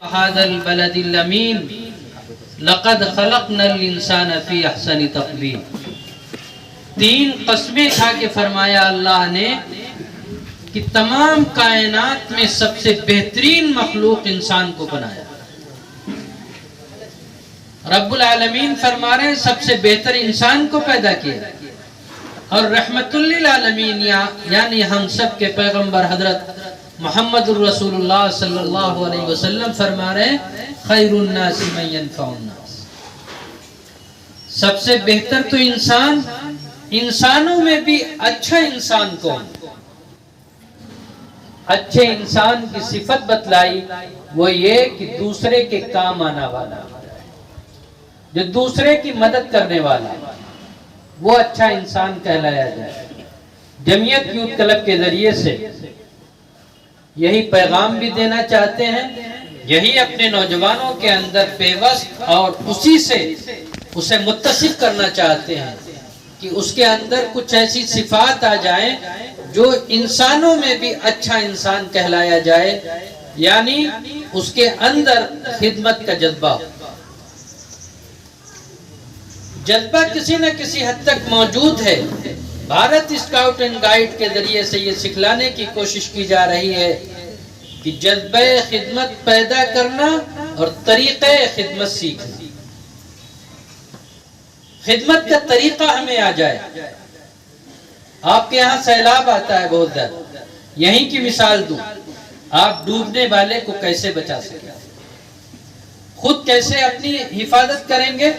हादल बलदिल अमीन लक़द खलक़नल इंसान फी अहसनि तक़वीम। तीन कस्में खा के फरमाया अल्लाह ने कि तमाम कायनात में सबसे बेहतरीन मखलूक इंसान को बनाया। रब्बुल आलमीन फरमा रहे हैं सबसे बेहतर इंसान को पैदा किया। और रहमतुल लिल आलमीन यानी हम सब के पैगंबर हजरत मोहम्मदुर रसूलुल्लाह सल्लल्लाहु अलैहि वसल्लम फरमा रहे हैं खैरुन नास मन यनफउन नास। सबसे बेहतर तो इंसान, इंसानों में भी अच्छा इंसान कौन? अच्छे इंसान की सिफत बतलाई वो ये कि दूसरे के काम आने वाला, जो दूसरे की मदद करने वाला, वो अच्छा इंसान कहलाया जाए। जमीयत यूथ क्लब के जरिए से यही पैगाम भी देना चाहते हैं, यही अपने नौजवानों के अंदर पेवस्त और उसी से उसे मुत्तसिफ करना चाहते हैं कि उसके अंदर कुछ ऐसी सिफात आ जाए जो इंसानों में भी अच्छा इंसान कहलाया जाए, यानी उसके अंदर खिदमत का जज्बा। जज्बा किसी न किसी हद तक मौजूद है। भारत स्काउट एंड गाइड के जरिए से ये सिखलाने की कोशिश की जा रही है कि जज्बे खिदमत पैदा करना और तरीक़े खिदमत सीखना। खिदमत का तरीका हमें आ जाए। आपके यहाँ सैलाब आता है बहुत ज्यादा, यहीं की मिसाल दूं, आप डूबने वाले को कैसे बचा सकें, खुद कैसे अपनी हिफाजत करेंगे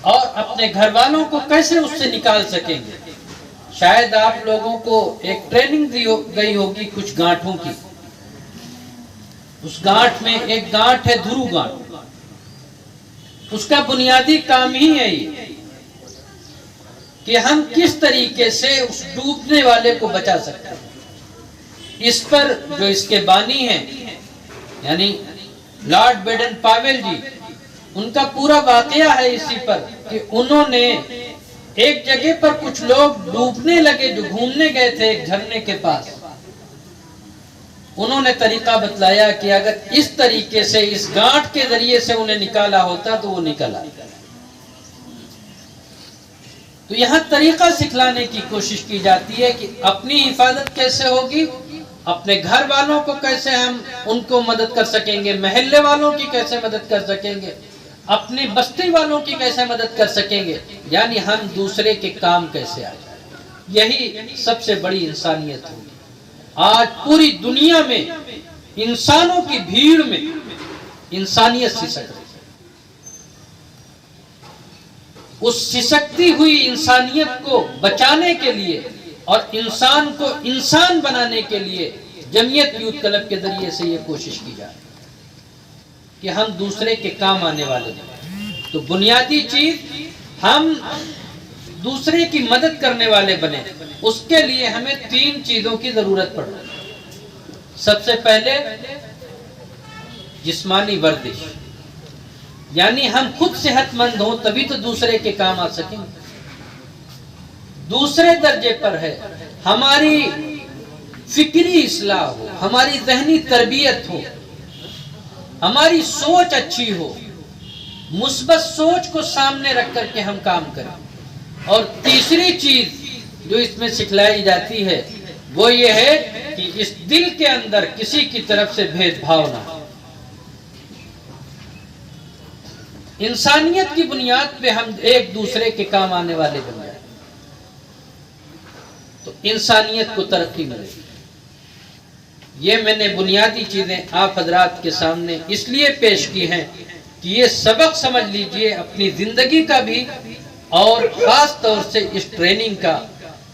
और अपने घर वालों को कैसे उससे निकाल सकेंगे। शायद आप लोगों को एक ट्रेनिंग दी गई होगी कुछ गांठों की। उस गांठ में एक गांठ है ध्रुव गांठ, उसका बुनियादी काम ही है ये कि हम किस तरीके से उस डूबने वाले को बचा सकते हैं। इस पर जो इसके बानी हैं यानी लॉर्ड बेडन पावेल जी, उनका पूरा वाकया है इसी पर कि उन्होंने एक जगह पर कुछ लोग डूबने लगे जो घूमने गए थे एक झरने के पास। उन्होंने तरीका बतलाया कि अगर इस तरीके से इस गांठ के जरिए से उन्हें निकाला होता तो वो निकला। तो यहाँ तरीका सिखलाने की कोशिश की जाती है कि अपनी हिफाजत कैसे होगी, अपने घर वालों को कैसे हम उनको मदद कर सकेंगे, महल्ले वालों की कैसे मदद कर सकेंगे, अपनी बस्ती वालों की कैसे मदद कर सकेंगे, यानी हम दूसरे के काम कैसे आ जाए। यही सबसे बड़ी इंसानियत होगी। आज पूरी दुनिया में इंसानों की भीड़ में इंसानियत सिसक रही है। उस सिसकती हुई इंसानियत को बचाने के लिए और इंसान को इंसान बनाने के लिए जमीयत यूथ क्लब के जरिए से ये कोशिश की जाए कि हम दूसरे के काम आने वाले हैं। तो बुनियादी चीज हम दूसरे की मदद करने वाले बने, उसके लिए हमें तीन चीजों की जरूरत पड़ रही है। सबसे पहले जिस्मानी वर्जिश, यानी हम खुद सेहतमंद हों तभी तो दूसरे के काम आ सकेंगे। दूसरे दर्जे पर है हमारी फिक्री इस्लाह हो, हमारी ज़हनी तरबियत हो, हमारी सोच अच्छी हो, मुस्बत सोच को सामने रख करके हम काम करें। और तीसरी चीज जो इसमें सिखलाई जाती है वो ये है कि इस दिल के अंदर किसी की तरफ से भेदभाव ना हो। इंसानियत की बुनियाद पे हम एक दूसरे के काम आने वाले बन जाए तो इंसानियत को तरक्की मिलेगी। ये मैंने बुनियादी चीजें आप हजरात के सामने इसलिए पेश की हैं कि ये सबक समझ लीजिए अपनी जिंदगी का भी और खास तौर से इस ट्रेनिंग का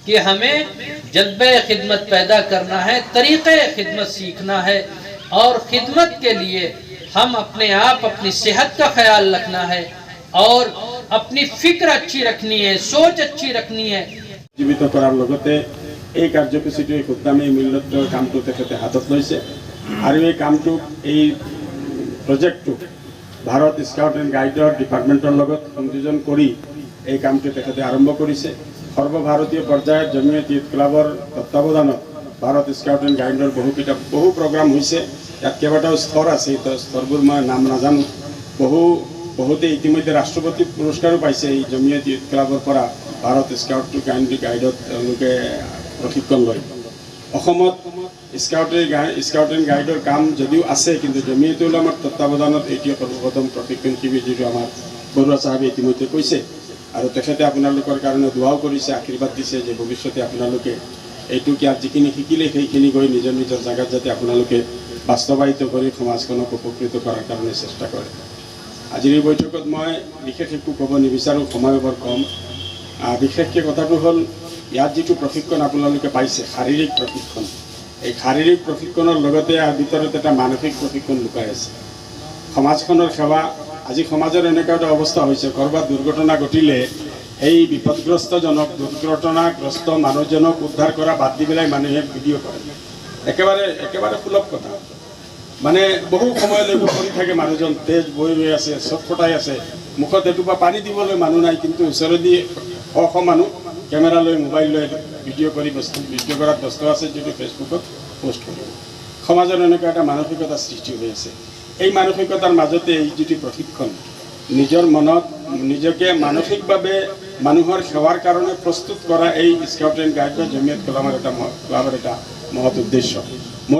कि हमें जज्बे खिदमत पैदा करना है, तरीक़े खिदमत सीखना है और खिदमत के लिए हम अपने आप अपनी सेहत का ख्याल रखना है और अपनी फिक्र अच्छी रखनी है, सोच अच्छी रखनी है। जीवित करार लगते এই কার্যসূচীটো এই খুদ্দামী মিল্লত কামটো তেখেতে হাতত লৈছে আৰু এই কামটো এই প্ৰজেক্টটো ভাৰত স্কাউট এণ্ড গাইডৰ ডিপাৰ্টমেণ্টৰ লগত সংযোজন কৰি এই কামটো তেখেতে আৰম্ভ কৰিছে। সৰ্বভাৰতীয় পৰ্যায়ত জমিয়ত য়ুথ ক্লাবৰ তত্ত্বাৱধানত ভাৰত স্কাউট এণ্ড গাইডৰ বহু প্ৰগ্ৰাম হৈছে। ইয়াত কেইবাটাও স্তৰ আছে, এই স্তৰবোৰ মই নাম নাজানো। বহুতে ইতিমধ্যে ৰাষ্ট্ৰপতি পুৰস্কাৰো পাইছে এই জমিয়ত ইউথ ক্লাবৰ পৰা ভাৰত স্কাউট টু গাইডত তেওঁলোকে প্ৰশিক্ষণ লয়। অসমত স্কাউট এণ্ড গাইডৰ কাম যদিও আছে, কিন্তু জমিয়তে উলামাৰ তত্বাৱধানত এইটোৱে সৰ্বপ্ৰথম প্ৰশিক্ষণ শিবিৰ, যিটো আমাৰ বৰুৱা চাহাবে ইতিমধ্যে কৈছে। আৰু তেখেতে আপোনালোকৰ কাৰণে দোৱাও কৰিছে, আশীৰ্বাদ দিছে যে ভৱিষ্যতে আপোনালোকে এইটো ইয়াত যিখিনি শিকিলে সেইখিনি গৈ নিজৰ নিজৰ জেগাত যাতে আপোনালোকে বাস্তৱায়িত কৰি সমাজখনক উপকৃত কৰাৰ কাৰণে চেষ্টা কৰে। আজিৰ এই বৈঠকত মই বিশেষ একো ক'ব নিবিচাৰোঁ, সময় বৰ কম। বিশেষকৈ কথাটো হ'ল, ইয়াত যিটো প্ৰশিক্ষণ আপোনালোকে পাইছে, শাৰীৰিক প্ৰশিক্ষণ, এই শাৰীৰিক প্ৰশিক্ষণৰ লগতে ইয়াৰ ভিতৰত এটা মানসিক প্ৰশিক্ষণ লুকাই আছে। সমাজখনৰ সেৱা, আজি সমাজৰ এনেকুৱা এটা অৱস্থা হৈছে, ক'ৰবাত দুৰ্ঘটনা ঘটিলে এই বিপদগ্ৰস্তজনক, দুৰ্ঘটনাগ্ৰস্ত মানুহজনক উদ্ধাৰ কৰা বাদ দি পেলাই মানুহে ভিডিঅ' কৰে। একেবাৰে সুলভ কথা। মানে বহু সময়লৈকে পৰি থাকে মানুহজন, তেজ বৈ ৰৈ আছে, চটফটাই আছে, মুখত এটোপা পানী দিবলৈ মানুহ নাই, কিন্তু ওচৰেদি শ মানুহ কেমেৰা লৈ, মোবাইল লৈ ভিডিঅ' কৰাত ব্যস্ত আছে, যিটো ফেচবুকত পোষ্ট কৰিব। সমাজৰ এনেকুৱা এটা মানসিকতা সৃষ্টি হৈ আছে। এই মানসিকতাৰ মাজতে এই যিটো প্ৰশিক্ষণ, নিজৰ মনত নিজকে মানসিকভাৱে মানুহৰ সেৱাৰ কাৰণে প্ৰস্তুত কৰা, এই স্কাউট এণ্ড গাইড বা জমিয়ত ক্লাবৰ এটা মহৎ উদ্দেশ্য।